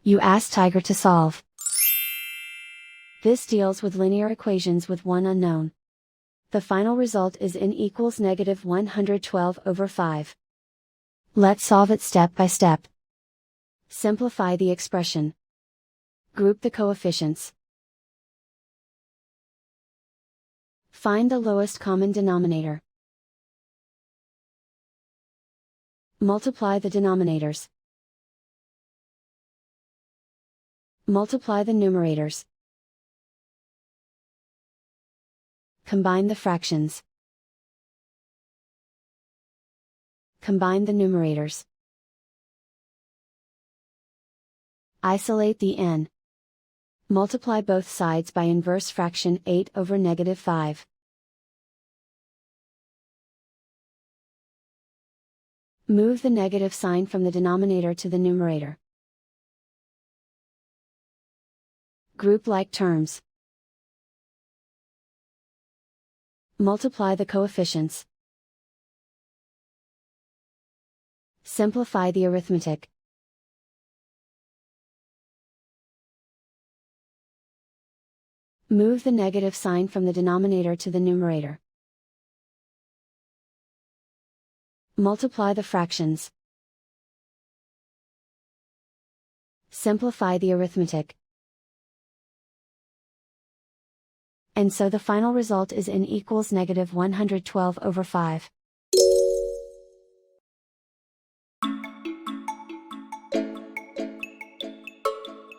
You ask Tiger to solve. This deals with linear equations with one unknown. The final result is n equals negative 112/5. Let's solve it step by step. Simplify the expression. Group the coefficients. Find the lowest common denominator. Multiply the denominators. Multiply the numerators. Combine the fractions. Combine the numerators. Isolate the n. Multiply both sides by inverse fraction 8/5. Move the negative sign from the denominator to the numerator. Group like terms. Multiply the coefficients. Simplify the arithmetic. Move the negative sign from the denominator to the numerator. Multiply the fractions. Simplify the arithmetic. And so the final result is n equals negative 112/5.